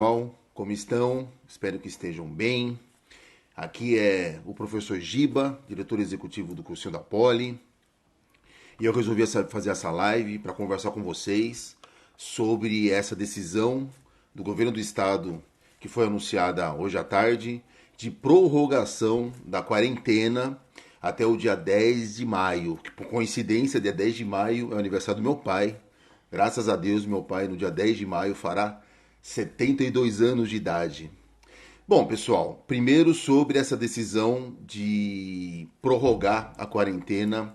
Pessoal, como estão? Espero que estejam bem. Aqui é o professor Giba, diretor executivo do cursinho da Poli, e eu resolvi fazer essa live para conversar com vocês sobre essa decisão do governo do estado que foi anunciada hoje à tarde de prorrogação da quarentena até o dia 10 de maio, que por coincidência, dia 10 de maio é o aniversário do meu pai. Graças a Deus, meu pai no dia 10 de maio fará 72 anos de idade. Bom, pessoal, primeiro sobre essa decisão de prorrogar a quarentena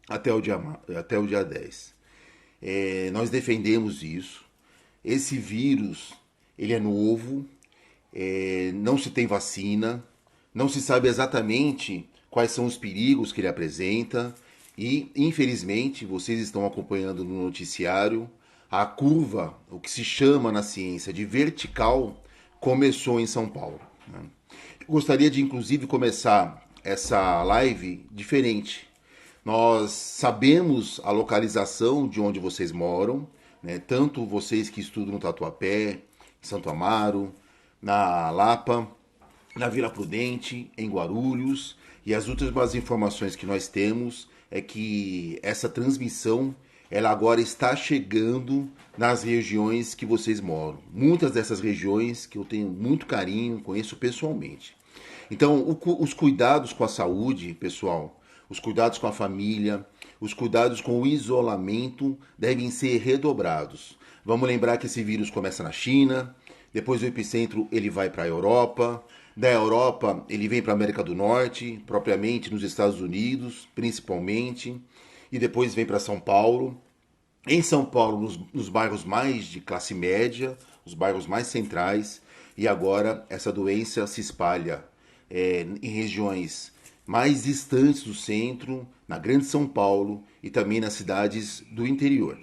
até o dia 10. Nós defendemos isso. Esse vírus, ele é novo, não se tem vacina, não se sabe exatamente quais são os perigos que ele apresenta e, infelizmente, vocês estão acompanhando no noticiário, a curva, o que se chama na ciência de vertical, começou em São Paulo. Né? Eu gostaria de, inclusive, começar essa live diferente. Nós sabemos a localização de onde vocês moram, né? Tanto vocês que estudam no Tatuapé, em Santo Amaro, na Lapa, na Vila Prudente, em Guarulhos. E as últimas informações que nós temos é que essa transmissão ela agora está chegando nas regiões que vocês moram. Muitas dessas regiões que eu tenho muito carinho, conheço pessoalmente. Então, os cuidados com a saúde, pessoal, os cuidados com a família, os cuidados com o isolamento devem ser redobrados. Vamos lembrar que esse vírus começa na China, depois do epicentro ele vai para a Europa, da Europa ele vem para a América do Norte, propriamente nos Estados Unidos, principalmente, e depois vem para São Paulo. Em São Paulo, nos bairros mais de classe média, os bairros mais centrais, e agora essa doença se espalha em regiões mais distantes do centro, na Grande São Paulo e também nas cidades do interior.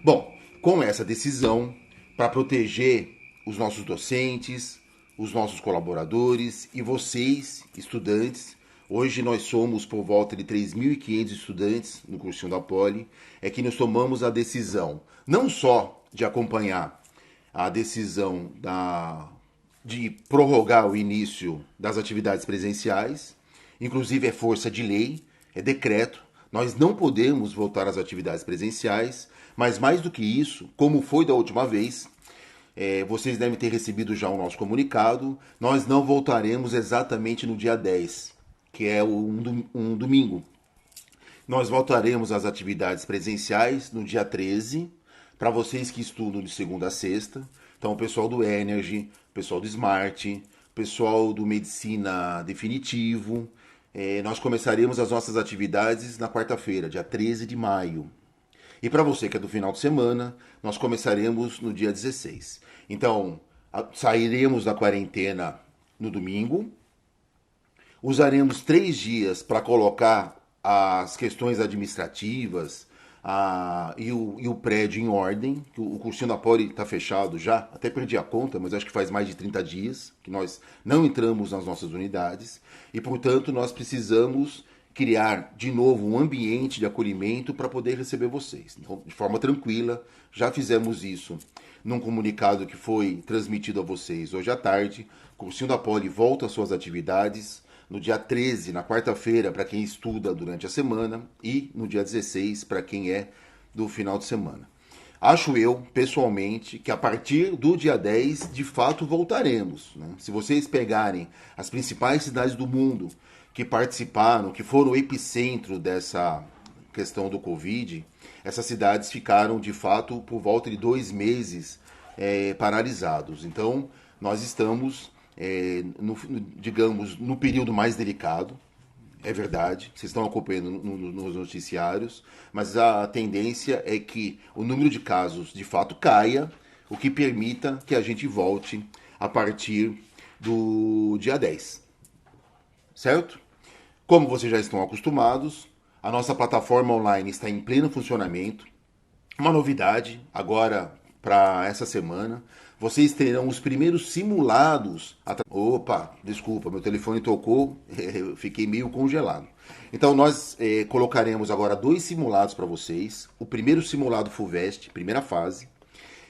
Bom, com essa decisão, para proteger os nossos docentes, os nossos colaboradores e vocês, estudantes, hoje nós somos por volta de 3.500 estudantes no cursinho da Poli, é que nós tomamos a decisão não só de acompanhar a decisão de prorrogar o início das atividades presenciais, inclusive é força de lei, é decreto, nós não podemos voltar às atividades presenciais, mas mais do que isso, como foi da última vez, vocês devem ter recebido já o nosso comunicado, nós não voltaremos exatamente no dia 10, que é um domingo. Nós voltaremos às atividades presenciais no dia 13, para vocês que estudam de segunda a sexta. Então, o pessoal do Energy, o pessoal do Smart, o pessoal do Medicina Definitivo. Nós começaremos as nossas atividades na quarta-feira, dia 13 de maio. E para você que é do final de semana, nós começaremos no dia 16. Então, sairemos da quarentena no domingo, usaremos 3 dias para colocar as questões administrativas e o prédio em ordem. O cursinho da Poli está fechado já, até perdi a conta, mas acho que faz mais de 30 dias que nós não entramos nas nossas unidades e, portanto, nós precisamos criar de novo um ambiente de acolhimento para poder receber vocês. Então, de forma tranquila, já fizemos isso num comunicado que foi transmitido a vocês hoje à tarde. O cursinho da Poli volta às suas atividades no dia 13, na quarta-feira, para quem estuda durante a semana, e no dia 16, para quem é do final de semana. Acho eu, pessoalmente, que a partir do dia 10, de fato, voltaremos. Né? Se vocês pegarem as principais cidades do mundo que participaram, que foram o epicentro dessa questão do Covid, essas cidades ficaram, de fato, por volta de 2 meses paralisados. Então, nós estamos digamos, no período mais delicado, é verdade, vocês estão acompanhando nos noticiários, mas a tendência é que o número de casos de fato caia, o que permita que a gente volte a partir do dia 10, certo? Como vocês já estão acostumados, a nossa plataforma online está em pleno funcionamento. Uma novidade agora para essa semana, vocês terão os primeiros simulados. Opa, desculpa, meu telefone tocou, eu fiquei meio congelado. Então nós colocaremos agora 2 simulados para vocês. O primeiro simulado FUVEST, primeira fase,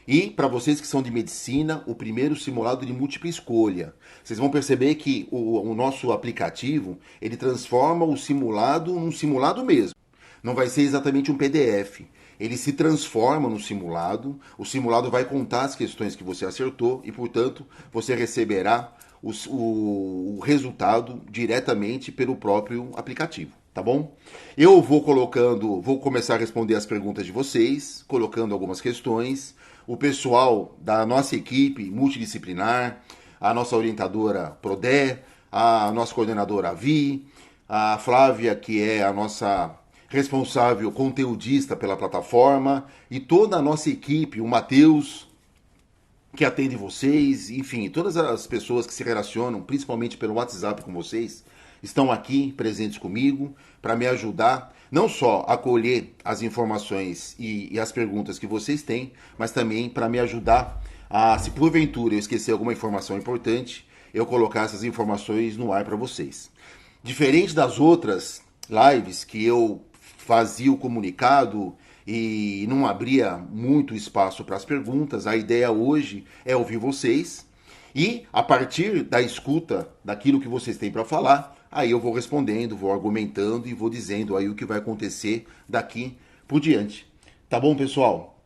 E para vocês que são de medicina, o primeiro simulado de múltipla escolha. Vocês vão perceber que o nosso aplicativo, ele transforma o simulado num simulado mesmo. Não vai ser exatamente um PDF. Ele se transforma no simulado, o simulado vai contar as questões que você acertou e, portanto, você receberá o resultado diretamente pelo próprio aplicativo, tá bom? Eu vou começar a responder as perguntas de vocês, colocando algumas questões. O pessoal da nossa equipe multidisciplinar, a nossa orientadora Prodé, a nossa coordenadora Vi, a Flávia, que é a nossa responsável conteudista pela plataforma, e toda a nossa equipe, o Matheus, que atende vocês, enfim, todas as pessoas que se relacionam, principalmente pelo WhatsApp com vocês, estão aqui presentes comigo para me ajudar, não só a colher as informações e as perguntas que vocês têm, mas também para me ajudar a, se porventura eu esquecer alguma informação importante, eu colocar essas informações no ar para vocês. Diferente das outras lives que eu fazia o comunicado e não abria muito espaço para as perguntas, a ideia hoje é ouvir vocês e, a partir da escuta daquilo que vocês têm para falar, aí eu vou respondendo, vou argumentando e vou dizendo aí o que vai acontecer daqui por diante. Tá bom, pessoal?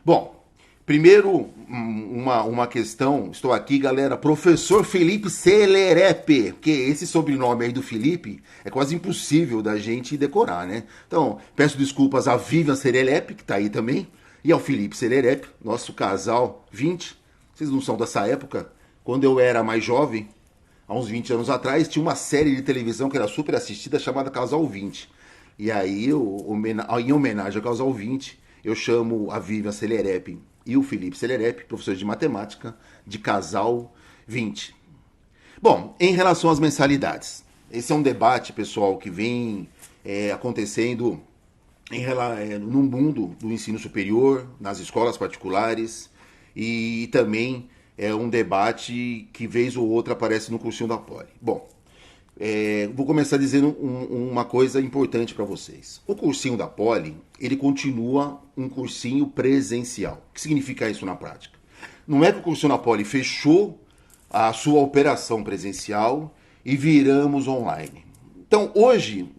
Bom, primeiro, uma questão, estou aqui, galera, professor Felipe Celerepe, porque esse sobrenome aí do Felipe é quase impossível da gente decorar, né? Então, peço desculpas à Vivian Celerepe, que está aí também, e ao Felipe Celerepe, nosso casal 20. Vocês não são dessa época? Quando eu era mais jovem, há uns 20 anos atrás, tinha uma série de televisão que era super assistida chamada Casal 20. E aí, em homenagem ao Casal 20, eu chamo a Vivian Celerepe e o Felipe Celerepe, professores de matemática, de Casal 20. Bom, em relação às mensalidades, esse é um debate, pessoal, que vem acontecendo no mundo do ensino superior, nas escolas particulares, e também é um debate que vez ou outra aparece no cursinho da Poli. Bom, vou começar dizendo uma coisa importante para vocês. O cursinho da Poli, ele continua um cursinho presencial. O que significa isso na prática? Não é que o cursinho da Poli fechou a sua operação presencial e viramos online. Então, hoje,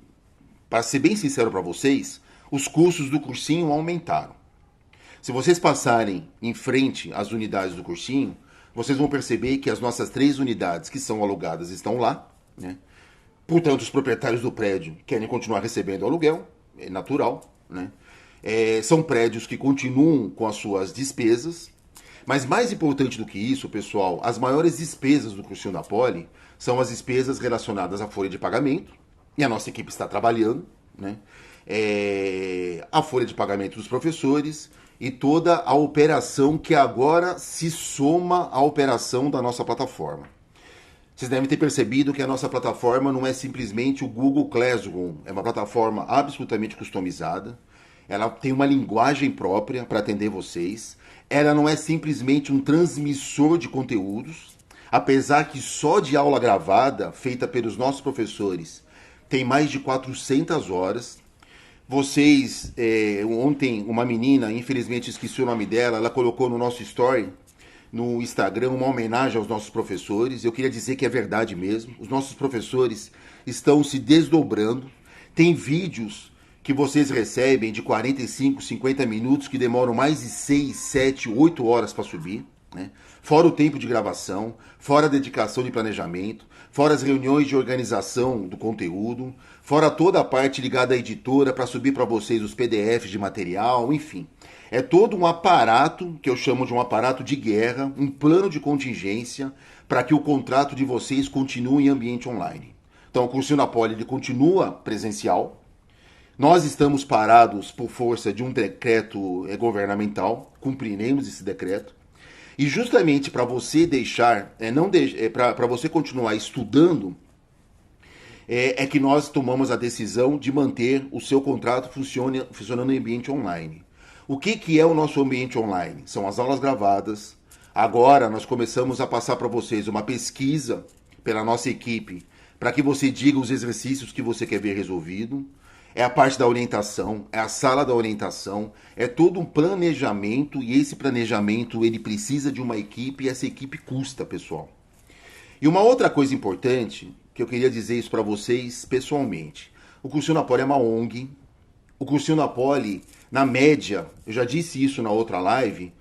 para ser bem sincero para vocês, os custos do cursinho aumentaram. Se vocês passarem em frente às unidades do cursinho, vocês vão perceber que as nossas 3 unidades que são alugadas estão lá, né? Portanto, os proprietários do prédio querem continuar recebendo aluguel, é natural, né? São prédios que continuam com as suas despesas, mas mais importante do que isso, pessoal, as maiores despesas do cursinho da Poli são as despesas relacionadas à folha de pagamento, e a nossa equipe está trabalhando, né? A folha de pagamento dos professores e toda a operação que agora se soma à operação da nossa plataforma. Vocês devem ter percebido que a nossa plataforma não é simplesmente o Google Classroom. É uma plataforma absolutamente customizada. Ela tem uma linguagem própria para atender vocês. Ela não é simplesmente um transmissor de conteúdos. Apesar que só de aula gravada, feita pelos nossos professores, tem mais de 400 horas. Vocês, ontem, uma menina, infelizmente esqueci o nome dela, ela colocou no nosso story no Instagram uma homenagem aos nossos professores. Eu queria dizer que é verdade mesmo. Os nossos professores estão se desdobrando. Tem vídeos que vocês recebem de 45, 50 minutos que demoram mais de 6, 7, 8 horas para subir, né? Fora o tempo de gravação, fora a dedicação de planejamento, fora as reuniões de organização do conteúdo, fora toda a parte ligada à editora para subir para vocês os PDFs de material, enfim. É todo um aparato, que eu chamo de um aparato de guerra, um plano de contingência para que o contrato de vocês continue em ambiente online. Então, o cursinho da Poli ele continua presencial. Nós estamos parados por força de um decreto governamental, cumpriremos esse decreto. E justamente para você deixar, para você continuar estudando, é que nós tomamos a decisão de manter o seu contrato funcionando em ambiente online. O que é o nosso ambiente online? São as aulas gravadas. Agora nós começamos a passar para vocês uma pesquisa pela nossa equipe, para que você diga os exercícios que você quer ver resolvido. é a parte da orientação, é a sala da orientação, é todo um planejamento e esse planejamento ele precisa de uma equipe e essa equipe custa, pessoal. E uma outra coisa importante, que eu queria dizer isso para vocês pessoalmente. O Cursinho na Poli é uma ONG. O Cursinho na Poli, na média, eu já disse isso na outra live,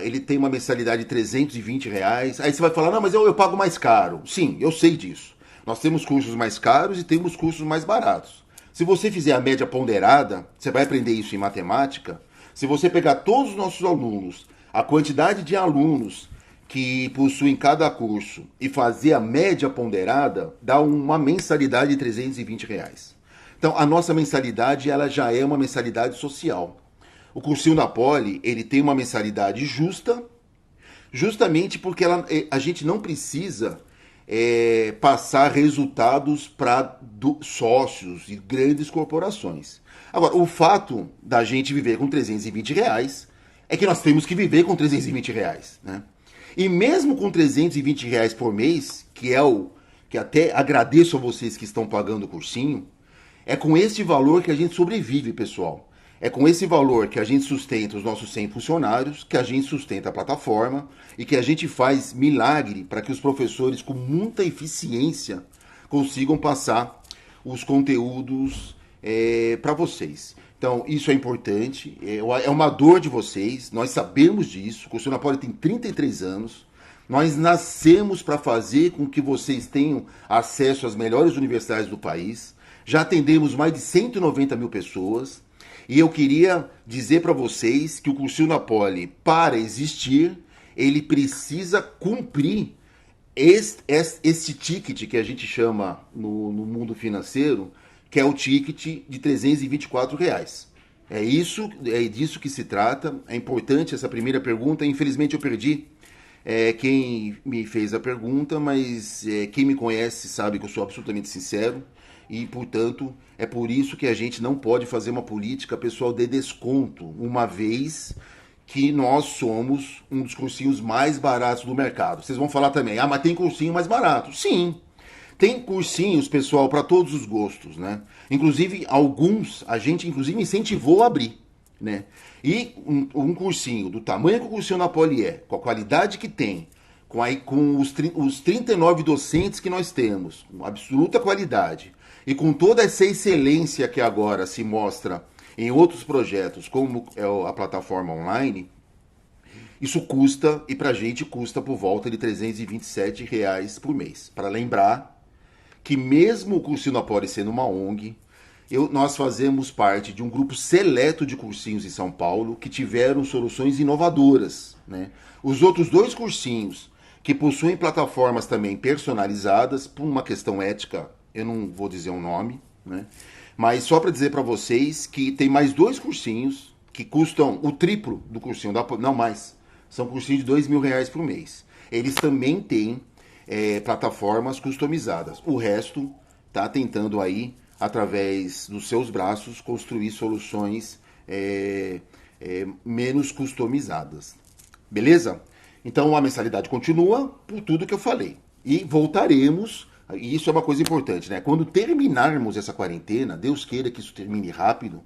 ele tem uma mensalidade de R$ 320. Aí você vai falar, não, mas eu pago mais caro. Sim, eu sei disso. Nós temos cursos mais caros e temos cursos mais baratos. Se você fizer a média ponderada, você vai aprender isso em matemática. Se você pegar todos os nossos alunos, a quantidade de alunos que possuem cada curso e fazer a média ponderada, dá uma mensalidade de R$ 320. Então, a nossa mensalidade ela já é uma mensalidade social. O Cursinho da Poli, ele tem uma mensalidade justa, justamente porque a gente não precisa passar resultados para sócios e grandes corporações. Agora, o fato da gente viver com R$ 320 é que nós temos que viver com R$ 320, né? E mesmo com R$ 320 por mês, que até agradeço a vocês que estão pagando o cursinho, é com esse valor que a gente sobrevive, pessoal. É com esse valor que a gente sustenta os nossos 100 funcionários, que a gente sustenta a plataforma e que a gente faz milagre para que os professores, com muita eficiência, consigam passar os conteúdos para vocês. Então, isso é importante, é uma dor de vocês, nós sabemos disso. O Cursinho na Poli tem 33 anos, nós nascemos para fazer com que vocês tenham acesso às melhores universidades do país, já atendemos mais de 190 mil pessoas, e eu queria dizer para vocês que o Cursinho na Poli, para existir, ele precisa cumprir esse ticket que a gente chama no mundo financeiro, que é o ticket de R$ 324. É disso que se trata. É importante essa primeira pergunta. Infelizmente eu perdi quem me fez a pergunta, mas quem me conhece sabe que eu sou absolutamente sincero e, portanto, é por isso que a gente não pode fazer uma política pessoal de desconto, uma vez que nós somos um dos cursinhos mais baratos do mercado. Vocês vão falar também, mas tem cursinho mais barato. Sim, tem cursinhos, pessoal, para todos os gostos, né? Inclusive, alguns a gente incentivou a abrir, né? E um cursinho do tamanho que o Cursinho na Poli com a qualidade que tem, com os 39 docentes que nós temos, com absoluta qualidade, e com toda essa excelência que agora se mostra em outros projetos, como é a plataforma online, isso custa, e para a gente custa por volta de R$ 327 por mês. Para lembrar que mesmo o Cursinho na Poli sendo uma ONG, nós fazemos parte de um grupo seleto de cursinhos em São Paulo que tiveram soluções inovadoras, né? Os outros dois cursinhos que possuem plataformas também personalizadas, por uma questão ética, eu não vou dizer o nome, né? Mas só para dizer para vocês que tem mais dois cursinhos que custam o triplo do cursinho da Poli, não mais, são cursinhos de R$ 2.000 por mês. Eles também têm plataformas customizadas. O resto está tentando aí, através dos seus braços, construir soluções menos customizadas. Beleza? Então a mensalidade continua por tudo que eu falei. E voltaremos, e isso é uma coisa importante, né? Quando terminarmos essa quarentena, Deus queira que isso termine rápido,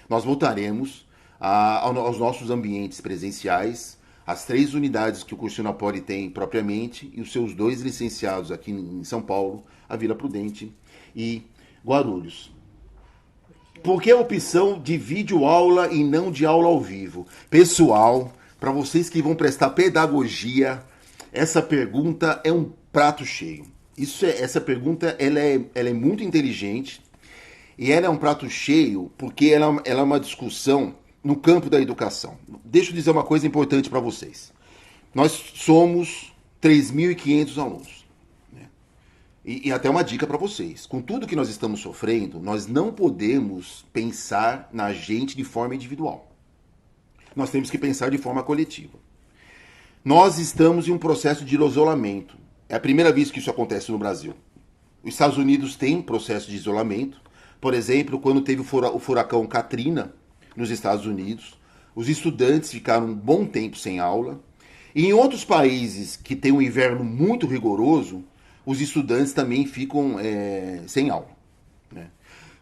nós voltaremos aos nossos ambientes presenciais, as 3 unidades que o Cursinho na Poli tem propriamente, e os seus 2 licenciados aqui em São Paulo, a Vila Prudente e Guarulhos. Por que a opção de videoaula e não de aula ao vivo? Pessoal, para vocês que vão prestar pedagogia, essa pergunta é um prato cheio. Essa pergunta ela é muito inteligente e ela é um prato cheio porque ela é uma discussão no campo da educação. Deixa eu dizer uma coisa importante para vocês. Nós somos 3.500 alunos. E até uma dica para vocês. Com tudo que nós estamos sofrendo, nós não podemos pensar na gente de forma individual. Nós temos que pensar de forma coletiva. Nós estamos em um processo de isolamento. É a primeira vez que isso acontece no Brasil. Os Estados Unidos têm processo de isolamento. Por exemplo, quando teve o furacão Katrina nos Estados Unidos, os estudantes ficaram um bom tempo sem aula. E em outros países que têm um inverno muito rigoroso, os estudantes também ficam sem aula, né?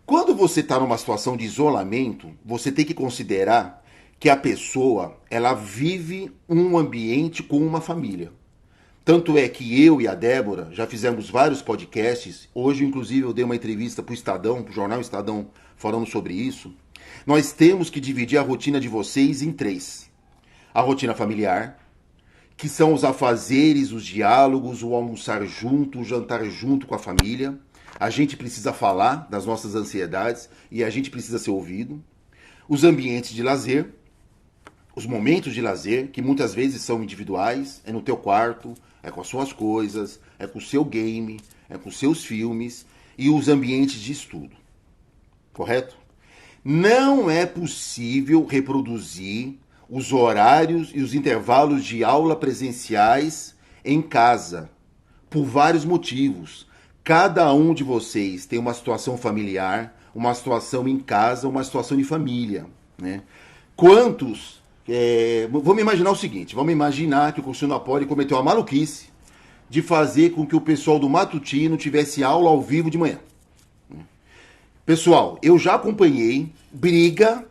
Quando você está numa situação de isolamento, você tem que considerar que a pessoa ela vive um ambiente com uma família. Tanto é que eu e a Débora já fizemos vários podcasts. Hoje, inclusive, eu dei uma entrevista para o Estadão, para o jornal Estadão, falando sobre isso. Nós temos que dividir a rotina de vocês em três: a rotina familiar, que são os afazeres, os diálogos, o almoçar junto, o jantar junto com a família. A gente precisa falar das nossas ansiedades e a gente precisa ser ouvido. Os ambientes de lazer, os momentos de lazer, que muitas vezes são individuais, é no teu quarto, é com as suas coisas, é com o seu game, é com os seus filmes, e os ambientes de estudo. Correto? Não é possível reproduzir os horários e os intervalos de aula presenciais em casa, por vários motivos. Cada um de vocês tem uma situação familiar, uma situação em casa, uma situação de família, né? Quantos... vamos imaginar o seguinte, vamos imaginar que o Cursinho da Poli cometeu a maluquice de fazer com que o pessoal do matutino tivesse aula ao vivo de manhã. Pessoal, eu já acompanhei briga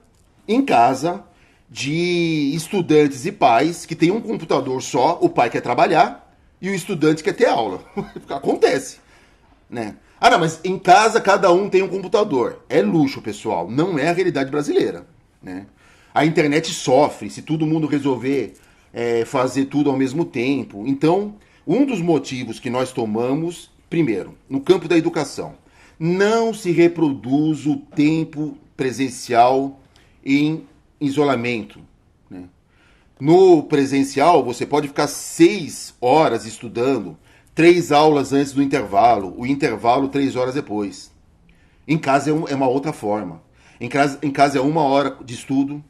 em casa de estudantes e pais que tem um computador só, o pai quer trabalhar e o estudante quer ter aula. Acontece, né? Ah, não, mas em casa cada um tem um computador. É luxo, pessoal, não é a realidade brasileira, né? A internet sofre se todo mundo resolver fazer tudo ao mesmo tempo. Então, um dos motivos que nós tomamos, primeiro, no campo da educação, não se reproduz o tempo presencial em isolamento, né? No presencial, você pode ficar 6 horas estudando, 3 aulas antes do intervalo, o intervalo 3 horas depois. Em casa é uma outra forma. Em casa é 1 hora de estudo,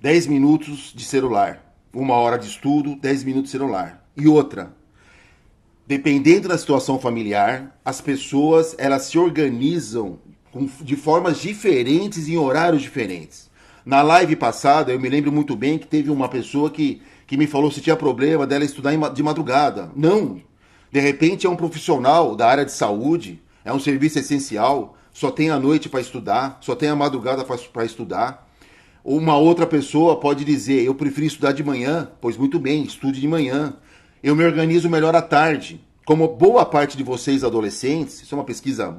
10 minutos de celular. 1 hora de estudo, 10 minutos de celular. E outra, dependendo da situação familiar, as pessoas elas se organizam de formas diferentes em horários diferentes. Na live passada, eu me lembro muito bem que teve uma pessoa que me falou se tinha problema dela estudar de madrugada. Não. De repente é um profissional da área de saúde, é um serviço essencial, só tem a noite para estudar, só tem a madrugada para estudar. Uma outra pessoa pode dizer, eu prefiro estudar de manhã, pois muito bem, estude de manhã. Eu me organizo melhor à tarde. Como boa parte de vocês adolescentes, isso é uma pesquisa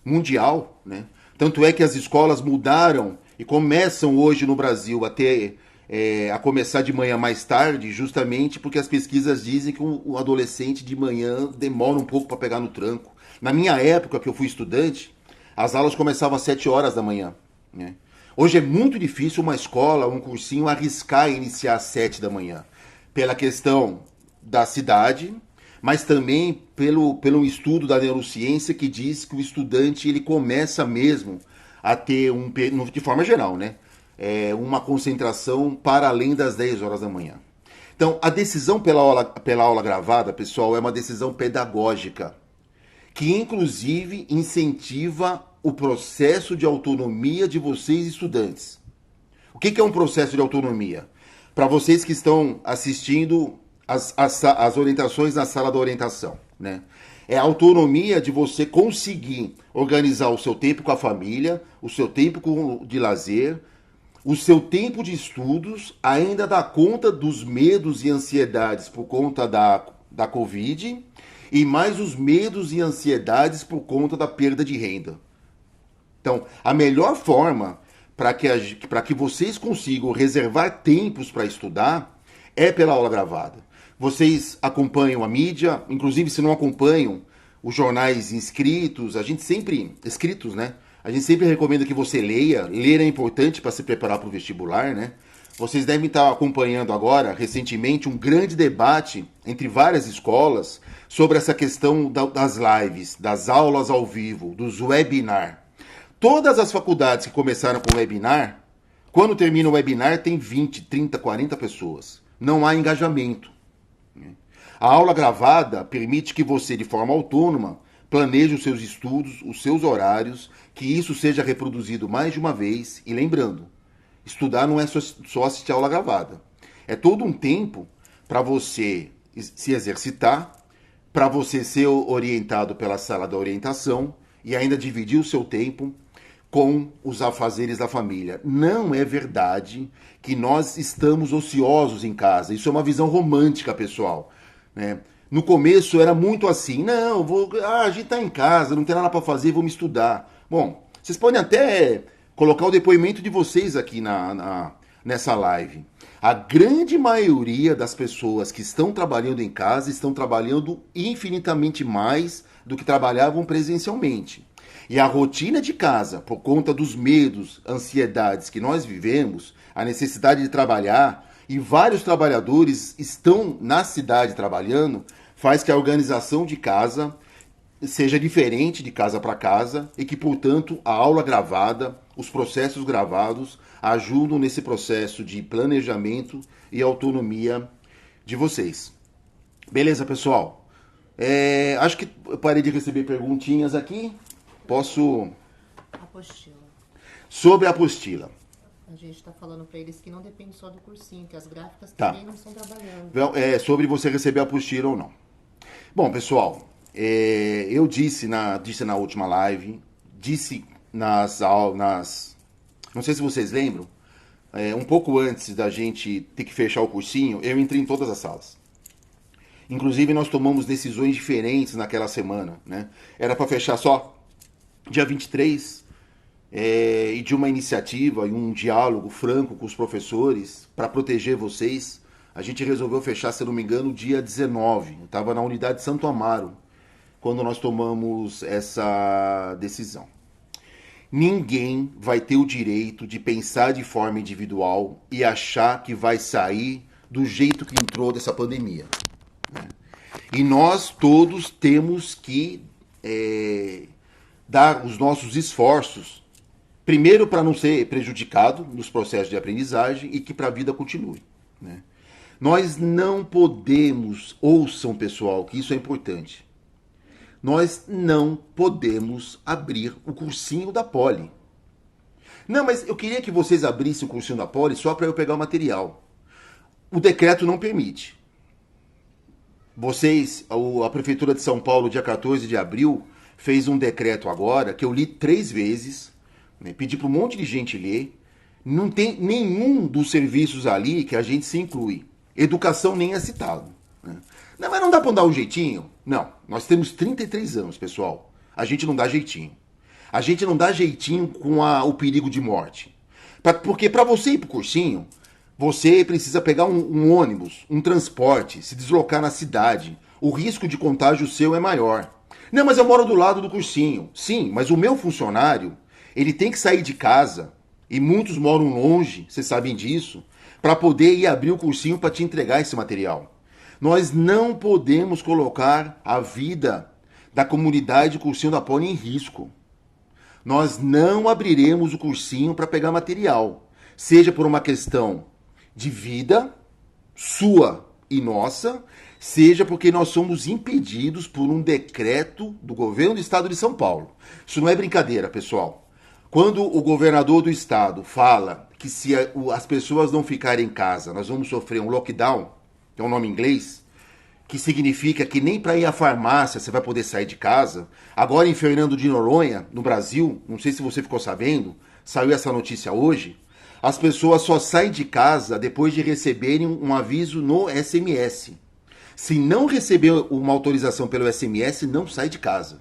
mundial, né? Tanto é que as escolas mudaram e começam hoje no Brasil a começar de manhã mais tarde, justamente porque as pesquisas dizem que o adolescente de manhã demora um pouco para pegar no tranco. Na minha época, que eu fui estudante, as aulas começavam às 7 horas da manhã, né? Hoje é muito difícil uma escola, um cursinho, arriscar iniciar às 7 da manhã, pela questão da cidade, mas também pelo estudo da neurociência que diz que o estudante ele começa mesmo a ter, de forma geral, né, uma concentração para além das 10 horas da manhã. Então, a decisão pela aula gravada, pessoal, é uma decisão pedagógica, que inclusive incentiva o processo de autonomia de vocês estudantes. O que é um processo de autonomia? Para vocês que estão assistindo as orientações na sala da orientação, né? É a autonomia de você conseguir organizar o seu tempo com a família, o seu tempo de lazer, o seu tempo de estudos, ainda dá conta dos medos e ansiedades por conta da Covid, e mais os medos e ansiedades por conta da perda de renda. Então, a melhor forma para que vocês consigam reservar tempos para estudar é pela aula gravada. Vocês acompanham a mídia, inclusive se não acompanham os jornais inscritos, escritos, né? A gente sempre recomenda que você leia. Ler é importante para se preparar para o vestibular, né? Vocês devem estar acompanhando agora, recentemente, um grande debate entre várias escolas sobre essa questão das lives, das aulas ao vivo, dos webinar. Todas as faculdades que começaram com webinar, quando termina o webinar tem 20, 30, 40 pessoas. Não há engajamento. A aula gravada permite que você, de forma autônoma, planeje os seus estudos, os seus horários, que isso seja reproduzido mais de uma vez. E lembrando, estudar não é só assistir a aula gravada. É todo um tempo para você se exercitar, para você ser orientado pela sala da orientação e ainda dividir o seu tempo com os afazeres da família. Não é verdade que nós estamos ociosos em casa. Isso é uma visão romântica, pessoal, né? No começo era muito assim, não, a gente tá em casa, não tem nada para fazer, vamos estudar. Bom, vocês podem até colocar o depoimento de vocês aqui nessa live. A grande maioria das pessoas que estão trabalhando em casa estão trabalhando infinitamente mais do que trabalhavam presencialmente. E a rotina de casa, por conta dos medos, ansiedades que nós vivemos, a necessidade de trabalhar, e vários trabalhadores estão na cidade trabalhando, faz que a organização de casa seja diferente de casa para casa e que, portanto, a aula gravada, os processos gravados ajudam nesse processo de planejamento e autonomia de vocês. Beleza, pessoal? Acho que eu parei de receber perguntinhas aqui. Posso... Apostila. Sobre a apostila. A gente está falando para eles que não depende só do cursinho, que as gráficas Tá. também não estão trabalhando. Sobre você receber a apostila ou não. Bom, pessoal, eu disse na última live, disse nas... Não sei se vocês lembram, um pouco antes da gente ter que fechar o cursinho, eu entrei em todas as salas. Inclusive, nós tomamos decisões diferentes naquela semana, né? Era para fechar só dia 23, e de uma iniciativa e um diálogo franco com os professores para proteger vocês, a gente resolveu fechar, se não me engano, dia 19. Eu estava na unidade Santo Amaro quando nós tomamos essa decisão. Ninguém vai ter o direito de pensar de forma individual e achar que vai sair do jeito que entrou dessa pandemia, né? E nós todos temos que dar os nossos esforços, primeiro para não ser prejudicado nos processos de aprendizagem e que para a vida continue, né? Nós não podemos, ouçam pessoal, que isso é importante, nós não podemos abrir o cursinho da Poli. Não, mas eu queria que vocês abrissem o cursinho da Poli só para eu pegar o material. O decreto não permite. A Prefeitura de São Paulo, dia 14 de abril, fez um decreto agora, que eu li 3 vezes, né, pedi para um monte de gente ler, não tem nenhum dos serviços ali que a gente se inclui. Educação nem é citado, né? Não, mas não dá para dar um jeitinho? Não, nós temos 33 anos, pessoal. A gente não dá jeitinho. A gente não dá jeitinho com o perigo de morte. Porque para você ir para o cursinho, você precisa pegar um ônibus, um transporte, se deslocar na cidade. O risco de contágio seu é maior. Não, mas eu moro do lado do cursinho. Sim, mas o meu funcionário, ele tem que sair de casa, e muitos moram longe, vocês sabem disso, para poder ir abrir o cursinho para te entregar esse material. Nós não podemos colocar a vida da comunidade cursinho da Poli em risco. Nós não abriremos o cursinho para pegar material, seja por uma questão de vida, sua e nossa, seja porque nós somos impedidos por um decreto do governo do estado de São Paulo. Isso não é brincadeira, pessoal. Quando o governador do estado fala que se as pessoas não ficarem em casa, nós vamos sofrer um lockdown, que é um nome em inglês, que significa que nem para ir à farmácia você vai poder sair de casa. Agora em Fernando de Noronha, no Brasil, não sei se você ficou sabendo, saiu essa notícia hoje, as pessoas só saem de casa depois de receberem um aviso no SMS. Se não receber uma autorização pelo SMS, não sai de casa.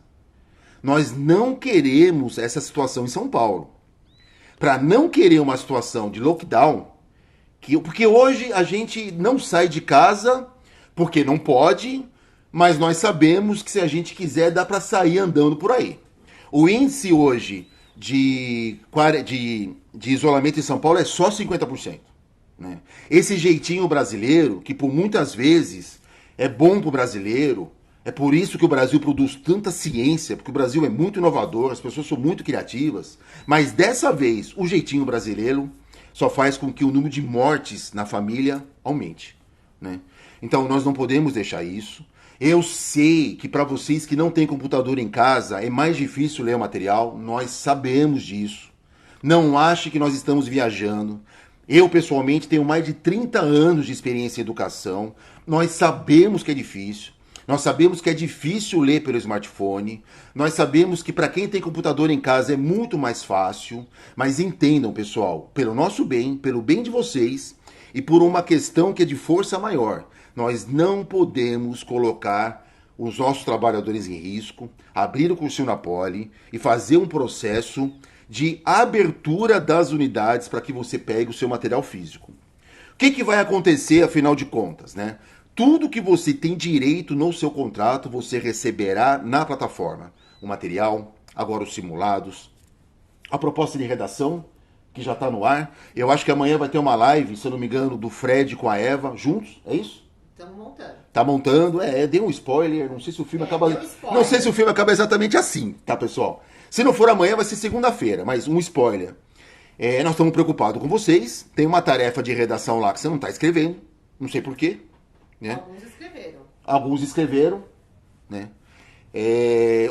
Nós não queremos essa situação em São Paulo. Para não querer uma situação de lockdown, porque hoje a gente não sai de casa porque não pode, mas nós sabemos que se a gente quiser dá para sair andando por aí. O índice hoje de isolamento em São Paulo é só 50%. Né? Esse jeitinho brasileiro, que por muitas vezes é bom para o brasileiro, é por isso que o Brasil produz tanta ciência, porque o Brasil é muito inovador, as pessoas são muito criativas, mas dessa vez o jeitinho brasileiro só faz com que o número de mortes na família aumente, né? Então nós não podemos deixar isso. Eu sei que para vocês que não têm computador em casa é mais difícil ler o material, nós sabemos disso. Não ache que nós estamos viajando. Eu, pessoalmente, tenho mais de 30 anos de experiência em educação. Nós sabemos que é difícil. Nós sabemos que é difícil ler pelo smartphone. Nós sabemos que para quem tem computador em casa é muito mais fácil. Mas entendam, pessoal, pelo nosso bem, pelo bem de vocês e por uma questão que é de força maior, nós não podemos colocar os nossos trabalhadores em risco, abrir o cursinho na Poli e fazer um processo de abertura das unidades para que você pegue o seu material físico. O que vai acontecer, afinal de contas, né? Tudo que você tem direito no seu contrato, você receberá na plataforma. O material, agora os simulados, a proposta de redação, que já está no ar. Eu acho que amanhã vai ter uma live, se eu não me engano, do Fred com a Eva, juntos, é isso? Estamos montando. Tá montando, deu um spoiler, não sei se o filme acaba. Não sei se o filme acaba exatamente assim, tá, pessoal? Se não for amanhã, vai ser segunda-feira, mas um spoiler. Nós estamos preocupados com vocês. Tem uma tarefa de redação lá que você não está escrevendo, não sei porquê. Né? Alguns escreveram, né?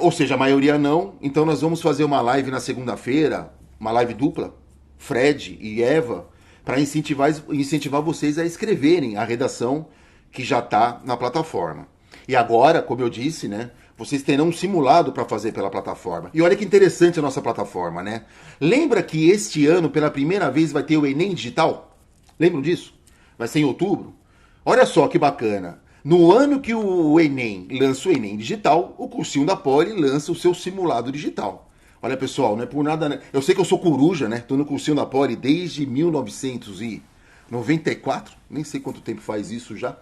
Ou seja, a maioria não. Então nós vamos fazer uma live na segunda-feira, uma live dupla, Fred e Eva, para incentivar vocês a escreverem a redação que já está na plataforma. E agora, como eu disse, né, vocês terão um simulado para fazer pela plataforma. E olha que interessante a nossa plataforma, né? Lembra que este ano, pela primeira vez, vai ter o Enem Digital? Lembram disso? Vai ser em outubro? Olha só que bacana. No ano que o Enem lança o Enem Digital, o cursinho da Poli lança o seu simulado digital. Olha, pessoal, não é por nada, né? Eu sei que eu sou coruja, né? Tô no cursinho da Poli desde 1994. Nem sei quanto tempo faz isso já.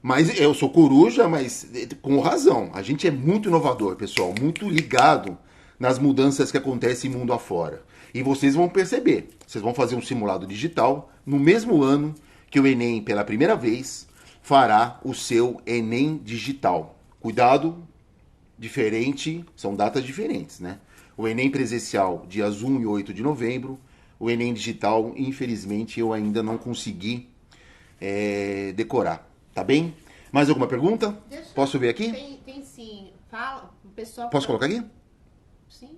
Mas eu sou coruja, mas com razão. A gente é muito inovador, pessoal. Muito ligado nas mudanças que acontecem mundo afora. E vocês vão perceber. Vocês vão fazer um simulado digital no mesmo ano que o Enem, pela primeira vez, fará o seu Enem digital. Cuidado, diferente, são datas diferentes, né? O Enem presencial, dias 1 e 8 de novembro. O Enem digital, infelizmente, eu ainda não consegui decorar. Tá bem? Mais alguma pergunta? Posso ver aqui? Tem sim. Fala, o pessoal. Posso colocar aqui? Sim.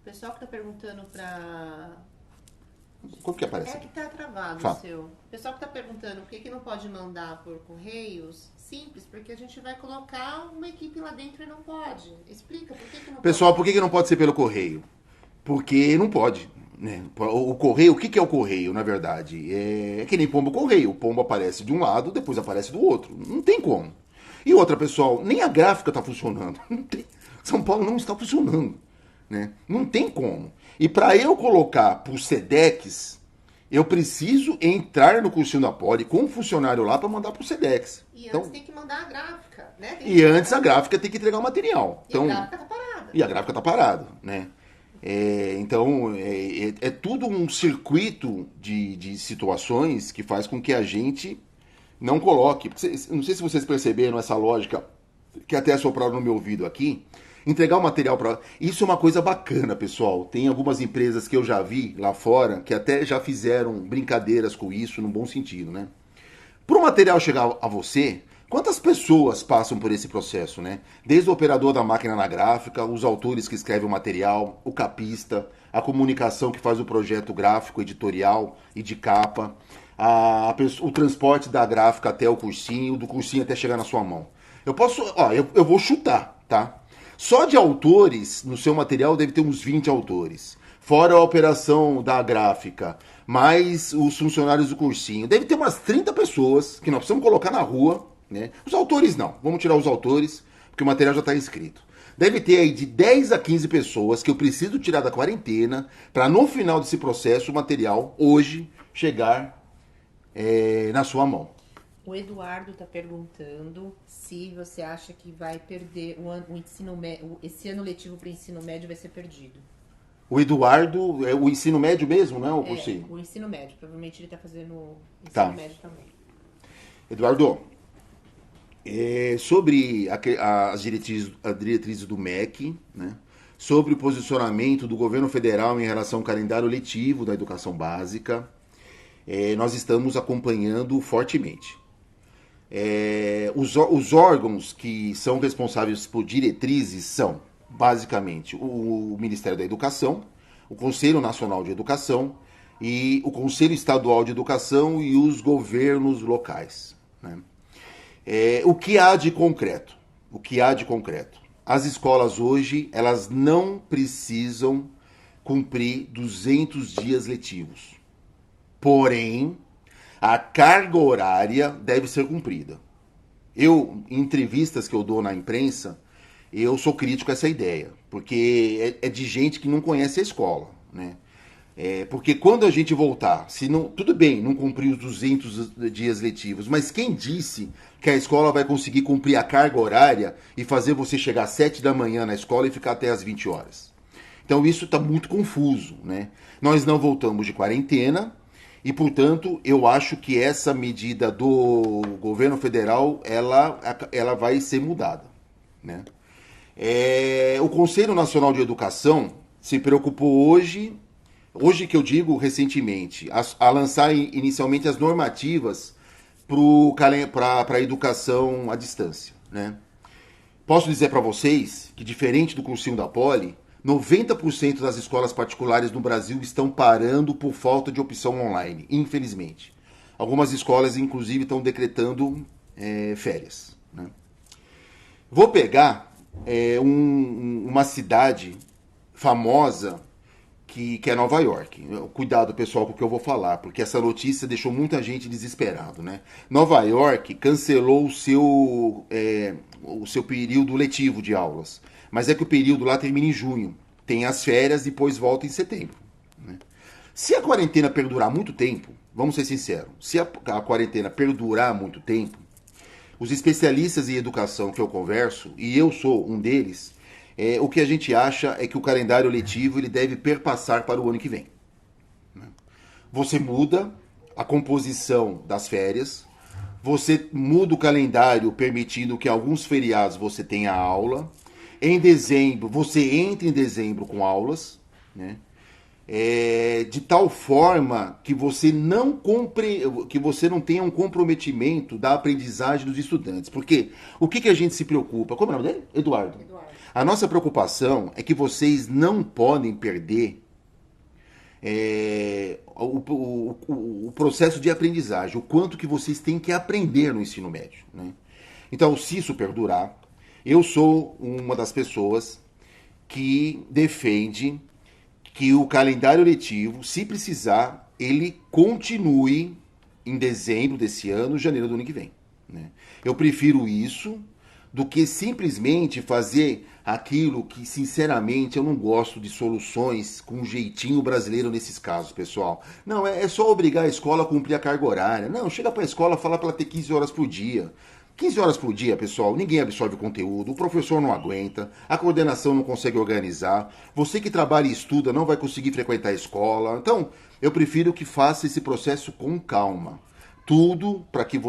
O pessoal que tá perguntando pra. Como que aparece? Que tá travado Fala. o seu. O pessoal que tá perguntando por que não pode mandar por correios, simples, porque a gente vai colocar uma equipe lá dentro e não pode. Explica por que não Pessoal, pode. por que não pode ser pelo correio? Porque não pode. Né? O correio, o que é o correio, na verdade? É que nem pombo correio. O pombo aparece de um lado, depois aparece do outro. Não tem como. E outra, pessoal, nem a gráfica está funcionando. Não tem. São Paulo não está funcionando. Né? Não tem como. E para eu colocar para o SEDEX, eu preciso entrar no cursinho da Poli com um funcionário lá para mandar para o SEDEX. E antes tem que mandar a gráfica, né? Antes a gráfica tem que entregar o material. E a gráfica está parada. E a gráfica está parada, né? Então, é tudo um circuito de situações que faz com que a gente não coloque. Não sei se vocês perceberam essa lógica que até assopraram no meu ouvido aqui. Entregar o material para... Isso é uma coisa bacana, pessoal. Tem algumas empresas que eu já vi lá fora que até já fizeram brincadeiras com isso, no bom sentido, né? Para o material chegar a você... Quantas pessoas passam por esse processo, né? Desde o operador da máquina na gráfica, os autores que escrevem o material, o capista, a comunicação que faz o projeto gráfico, editorial e de capa, o transporte da gráfica até o cursinho, do cursinho até chegar na sua mão. Eu vou chutar, tá? Só de autores, no seu material deve ter uns 20 autores. Fora a operação da gráfica, mais os funcionários do cursinho. Deve ter umas 30 pessoas que nós precisamos colocar na rua. Né? Os autores não, vamos tirar os autores, porque o material já está escrito. Deve ter aí de 10 a 15 pessoas que eu preciso tirar da quarentena para no final desse processo o material hoje chegar na sua mão. O Eduardo está perguntando se você acha que vai perder o ensino médio, esse ano letivo para o ensino médio vai ser perdido. O Eduardo, é o ensino médio mesmo, não é o cursinho? O ensino médio, provavelmente ele está fazendo Tá. ensino médio também. Eduardo, sobre as diretrizes do MEC, né, sobre o posicionamento do governo federal em relação ao calendário letivo da educação básica, nós estamos acompanhando fortemente. Os órgãos que são responsáveis por diretrizes são, basicamente, o Ministério da Educação, o Conselho Nacional de Educação e o Conselho Estadual de Educação e os governos locais, né? O que há de concreto? o que há de concreto. As escolas hoje, elas não precisam cumprir 200 dias letivos. Porém, a carga horária deve ser cumprida. Em entrevistas que eu dou na imprensa, eu sou crítico a essa ideia, porque é de gente que não conhece a escola, né? Porque quando a gente voltar, se não, tudo bem, não cumprir os 200 dias letivos, mas quem disse que a escola vai conseguir cumprir a carga horária e fazer você chegar às 7 da manhã na escola e ficar até às 20 horas? Então isso está muito confuso, né? Nós não voltamos de quarentena e, portanto, eu acho que essa medida do governo federal, ela vai ser mudada, né? O Conselho Nacional de Educação se preocupou hoje que eu digo recentemente, a lançar inicialmente as normativas para a educação à distância, né? Posso dizer para vocês que, diferente do cursinho da Poli, 90% das escolas particulares no Brasil estão parando por falta de opção online, infelizmente. Algumas escolas, inclusive, estão decretando férias, né? Vou pegar uma cidade famosa que é Nova York. Cuidado, pessoal, com o que eu vou falar, porque essa notícia deixou muita gente desesperado, né? Nova York cancelou o seu período letivo de aulas, mas é que o período lá termina em junho. Tem as férias e depois volta em setembro, né? Se a quarentena perdurar muito tempo, vamos ser sinceros, se a quarentena perdurar muito tempo, os especialistas em educação que eu converso, e eu sou um deles, o que a gente acha é que o calendário letivo ele deve perpassar para o ano que vem. Você muda a composição das férias, você muda o calendário permitindo que alguns feriados você tenha aula. Em dezembro, você entra em dezembro com aulas, né? De tal forma que você não tenha um comprometimento da aprendizagem dos estudantes. Porque o que a gente se preocupa? Como é o nome dele? Eduardo. A nossa preocupação é que vocês não podem perder o processo de aprendizagem, o quanto que vocês têm que aprender no ensino médio, né? Então, se isso perdurar, eu sou uma das pessoas que defende que o calendário letivo, se precisar, ele continue em dezembro desse ano, janeiro do ano que vem, né? Eu prefiro isso do que simplesmente fazer aquilo que, sinceramente, eu não gosto de soluções com um jeitinho brasileiro nesses casos, pessoal. Não, é só obrigar a escola a cumprir a carga horária. Não, chega para a escola e fala para ela ter 15 horas por dia. 15 horas por dia, pessoal, ninguém absorve o conteúdo, o professor não aguenta, a coordenação não consegue organizar, você que trabalha e estuda não vai conseguir frequentar a escola. Então, eu prefiro que faça esse processo com calma. Tudo para que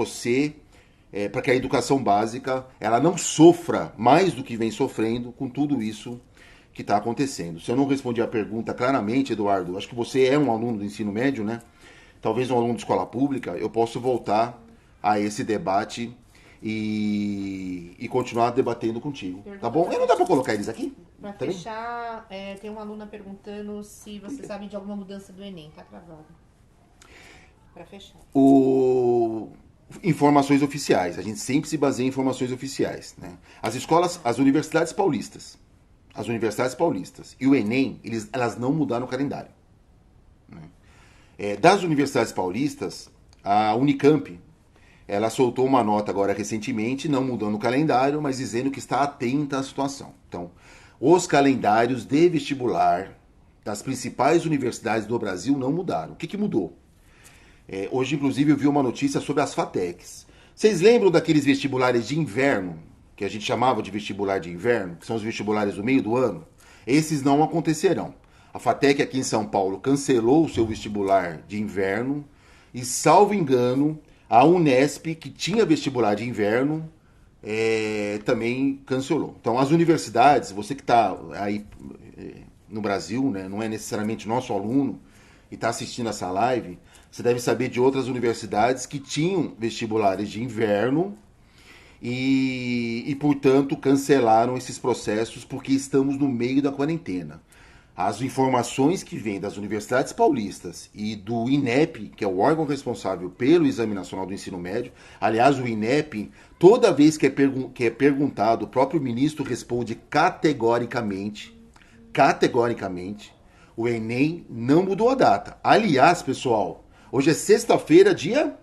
para que a educação básica ela não sofra mais do que vem sofrendo com tudo isso que está acontecendo. Se eu não respondi a pergunta claramente, Eduardo, acho que você é um aluno do ensino médio, né? Talvez um aluno de escola pública, eu posso voltar a esse debate e continuar debatendo contigo, tá bom? E não dá para colocar eles aqui? Para fechar, tem uma aluna perguntando se você sabe de alguma mudança do Enem, tá travado. Para fechar. Informações oficiais, a gente sempre se baseia em informações oficiais, né? As universidades paulistas e o Enem, elas não mudaram o calendário, né? Das universidades paulistas, a Unicamp, ela soltou uma nota agora recentemente, não mudando o calendário, mas dizendo que está atenta à situação. Então, os calendários de vestibular das principais universidades do Brasil não mudaram. O que mudou? Hoje, inclusive, eu vi uma notícia sobre as FATECs. Vocês lembram daqueles vestibulares de inverno, que a gente chamava de vestibular de inverno, que são os vestibulares do meio do ano? Esses não acontecerão. A FATEC aqui em São Paulo cancelou o seu vestibular de inverno e, salvo engano, a Unesp, que tinha vestibular de inverno, também cancelou. Então, as universidades, você que está aí no Brasil, né, não é necessariamente nosso aluno e está assistindo essa live, você deve saber de outras universidades que tinham vestibulares de inverno e portanto, cancelaram esses processos porque estamos no meio da quarentena. As informações que vêm das universidades paulistas e do INEP, que é o órgão responsável pelo Exame Nacional do Ensino Médio, aliás, o INEP, toda vez que é perguntado, o próprio ministro responde categoricamente, o Enem não mudou a data. Aliás, pessoal, hoje é sexta-feira, dia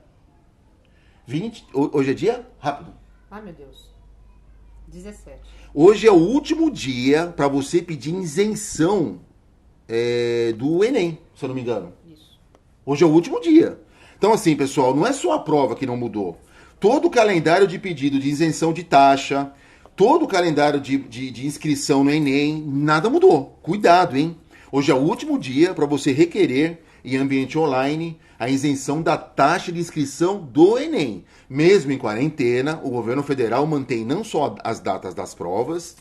20, hoje é dia? Rápido. Ai, meu Deus. 17. Hoje é o último dia para você pedir isenção do Enem, se eu não me engano. Isso. Hoje é o último dia. Então, assim, pessoal, não é só a prova que não mudou. Todo o calendário de pedido de isenção de taxa, todo o calendário de inscrição no Enem, nada mudou. Cuidado, hein? Hoje é o último dia para você requerer, em ambiente online, a isenção da taxa de inscrição do Enem. Mesmo em quarentena, o governo federal mantém não só as datas das provas,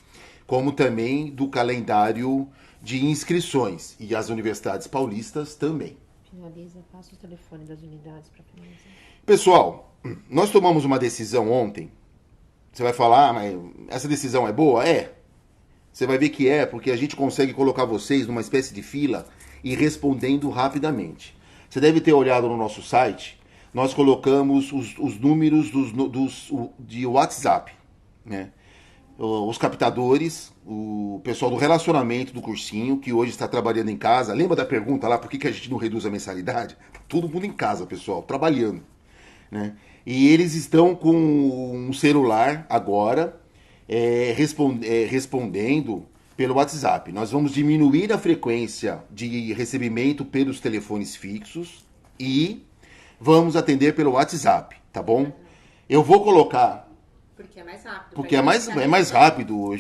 como também do calendário de inscrições. E as universidades paulistas também. Finaliza, passa o telefone das unidades para finalizar. Pessoal, nós tomamos uma decisão ontem. Você vai falar, mas essa decisão é boa? É. Você vai ver que é, porque a gente consegue colocar vocês numa espécie de fila e respondendo rapidamente. Você deve ter olhado no nosso site, nós colocamos os números de WhatsApp, né? Os captadores, o pessoal do relacionamento do cursinho, que hoje está trabalhando em casa. Lembra da pergunta lá, por que a gente não reduz a mensalidade? Todo mundo em casa, pessoal, trabalhando, né? E eles estão com um celular agora, respondendo pelo WhatsApp. Nós vamos diminuir a frequência de recebimento pelos telefones fixos e vamos atender pelo WhatsApp, tá bom? Eu vou colocar... Porque é mais rápido. Porque é mais rápido,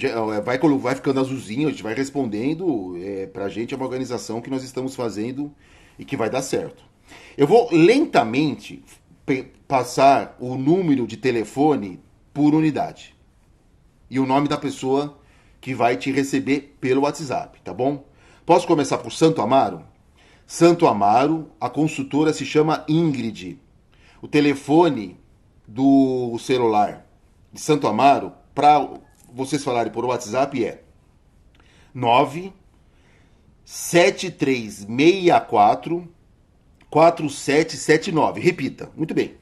vai ficando azulzinho, a gente vai respondendo. Pra gente é uma organização que nós estamos fazendo e que vai dar certo. Eu vou lentamente passar o número de telefone por unidade e o nome da pessoa que vai te receber pelo WhatsApp, tá bom? Posso começar por Santo Amaro? Santo Amaro, a consultora se chama Ingrid. O telefone do celular de Santo Amaro, para vocês falarem por WhatsApp, é 97364 4779. Repita, muito bem.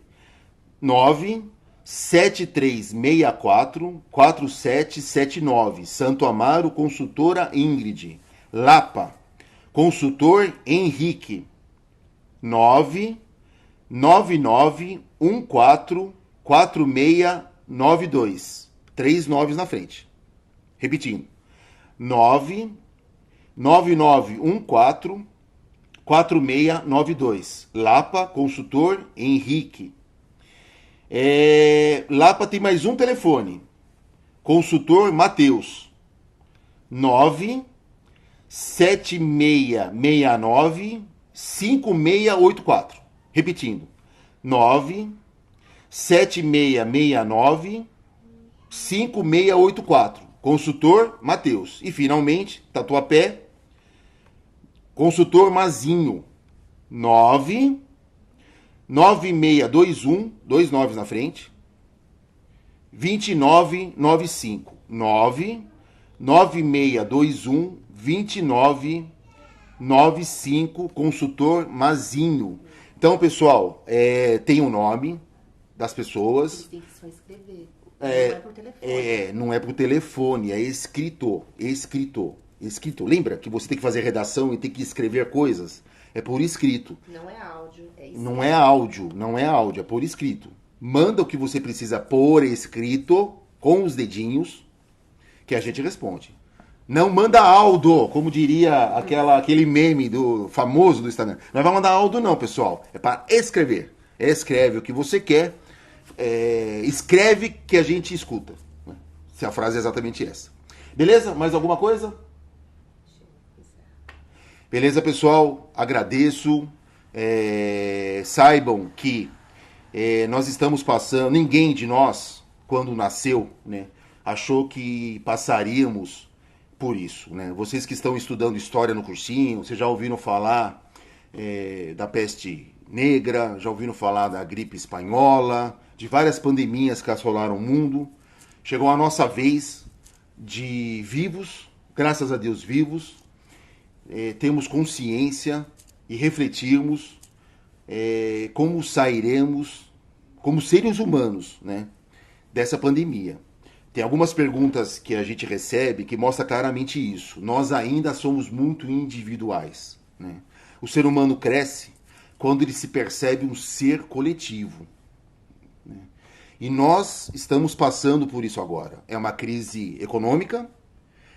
97364 4779. Santo Amaro, consultora Ingrid. Lapa, consultor Henrique. 99914 4692. 3 9 na frente. Repetindo. 99914 4692. Lapa, consultor Henrique. Lapa tem mais um telefone. Consultor Matheus. 97669 5684. Repetindo. 97669 5684. Consultor Matheus. E finalmente, Tatuapé, consultor Mazinho. 9621, 2 9 na frente, 2995. 9621 2995, consultor Mazinho. Então, pessoal, tem o nome das pessoas. Tem que só escrever. Não é por telefone. Não é por telefone, é escrito. Lembra que você tem que fazer redação e tem que escrever coisas? É por escrito. Não é áudio, é escrito. Não é áudio, é por escrito. Manda o que você precisa por escrito, com os dedinhos, que a gente responde. Não manda Aldo, como diria aquele meme famoso do Instagram. Não vai mandar Aldo não, pessoal. É para escrever. Escreve o que você quer. Escreve que a gente escuta. Se a frase é exatamente essa. Beleza? Mais alguma coisa? Beleza, pessoal? Agradeço. Saibam que nós estamos passando... Ninguém de nós, quando nasceu, né, achou que passaríamos por isso, né? Vocês que estão estudando história no cursinho, vocês já ouviram falar da peste negra, já ouviram falar da gripe espanhola, de várias pandemias que assolaram o mundo. Chegou a nossa vez de vivos, graças a Deus vivos, termos consciência e refletirmos como sairemos como seres humanos, né, dessa pandemia. Tem algumas perguntas que a gente recebe que mostram claramente isso. Nós ainda somos muito individuais, né? O ser humano cresce quando ele se percebe um ser coletivo, né? E nós estamos passando por isso agora. É uma crise econômica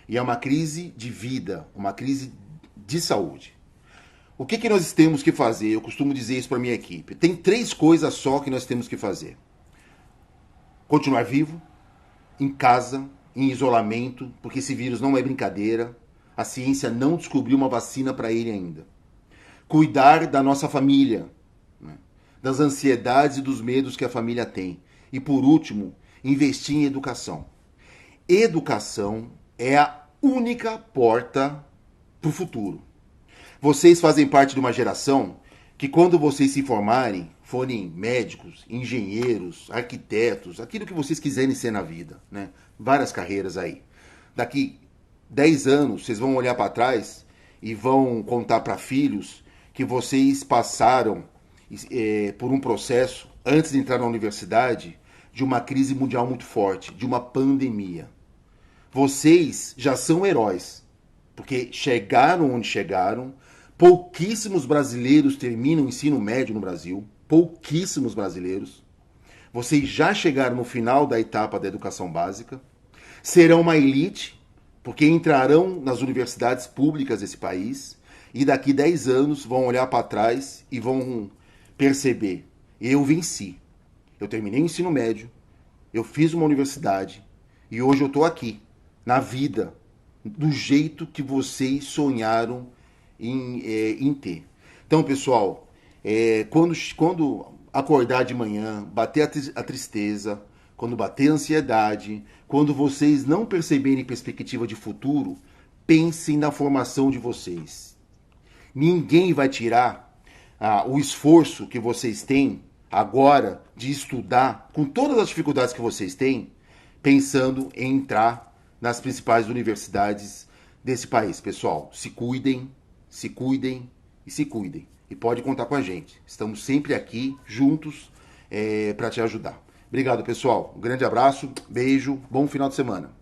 e é uma crise de vida, uma crise de saúde. O que nós temos que fazer? Eu costumo dizer isso para a minha equipe. Tem 3 coisas só que nós temos que fazer. Continuar vivo, em casa, em isolamento, porque esse vírus não é brincadeira. A ciência não descobriu uma vacina para ele ainda. Cuidar da nossa família, né? Das ansiedades e dos medos que a família tem. E por último, investir em educação. Educação é a única porta para o futuro. Vocês fazem parte de uma geração que quando vocês se formarem, forem médicos, engenheiros, arquitetos, aquilo que vocês quiserem ser na vida, né? Várias carreiras aí. Daqui 10 anos, vocês vão olhar para trás e vão contar para filhos que vocês passaram por um processo, antes de entrar na universidade, de uma crise mundial muito forte, de uma pandemia. Vocês já são heróis, porque chegaram onde chegaram. Pouquíssimos brasileiros terminam o ensino médio no Brasil. Pouquíssimos brasileiros. Vocês já chegaram no final da etapa da educação básica. Serão uma elite, porque entrarão nas universidades públicas desse país. E daqui 10 anos vão olhar para trás e vão perceber: eu venci. Eu terminei o ensino médio. Eu fiz uma universidade. E hoje eu estou aqui, na vida, do jeito que vocês sonharam em ter. Então, pessoal, quando acordar de manhã, bater a tristeza, quando bater a ansiedade, quando vocês não perceberem perspectiva de futuro, pensem na formação de vocês. Ninguém vai tirar o esforço que vocês têm agora de estudar, com todas as dificuldades que vocês têm, pensando em entrar nas principais universidades desse país. Pessoal, se cuidem e se cuidem. E pode contar com a gente. Estamos sempre aqui, juntos, para te ajudar. Obrigado, pessoal. Um grande abraço, beijo, bom final de semana.